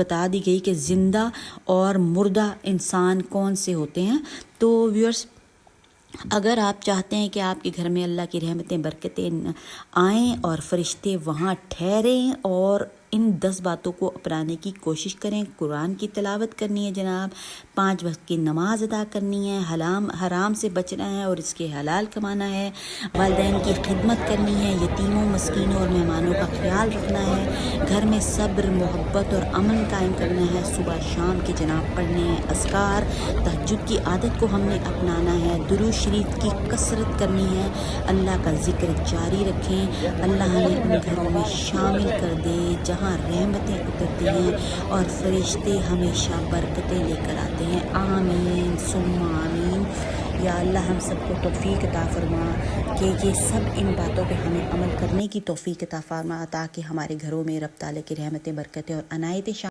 बता दी गई कि ज़िंदा और मुर्दा इंसान कौन से होते हैं। तो व्यूअर्स, अगर आप चाहते हैं कि आपके घर में अल्लाह की रहमतें बरकतें आएँ और फरिश्ते वहाँ ठहरें और इन 10 बातों को अपनाने की कोशिश करें। कुरान की तिलावत करनी है जनाब, 5 वक्त की नमाज अदा करनी है, हराम से बचना है और इसके हलाल कमाना है, वालिदैन की खिदमत करनी है, यतीमों मस्कीनों और मेहमानों का ख्याल रखना है, घर में सब्र मोहब्बत और अमन कायम करना है, सुबह शाम के जनाब पढ़ने हैं अस्कार, तहज्जुद की आदत को हमने अपनाना है, दुरूद शरीफ की कसरत करनी है, अल्लाह का जिक्र जारी रखें। अल्लाह हमें उन घरों में शामिल कर दे जहाँ रहमतें उतरती हैं और फरिश्ते हमेशा बरकतें लेकर आते हैं। आमीन सुम्मा आमीन। या अल्लाह हम सबको तौफीक अता फरमा कि ये सब इन बातों पे हमें अमल करने की तौफीक अता फरमा ताकि हमारे घरों में रब ताला की रहमतें बरकतें और अनायतें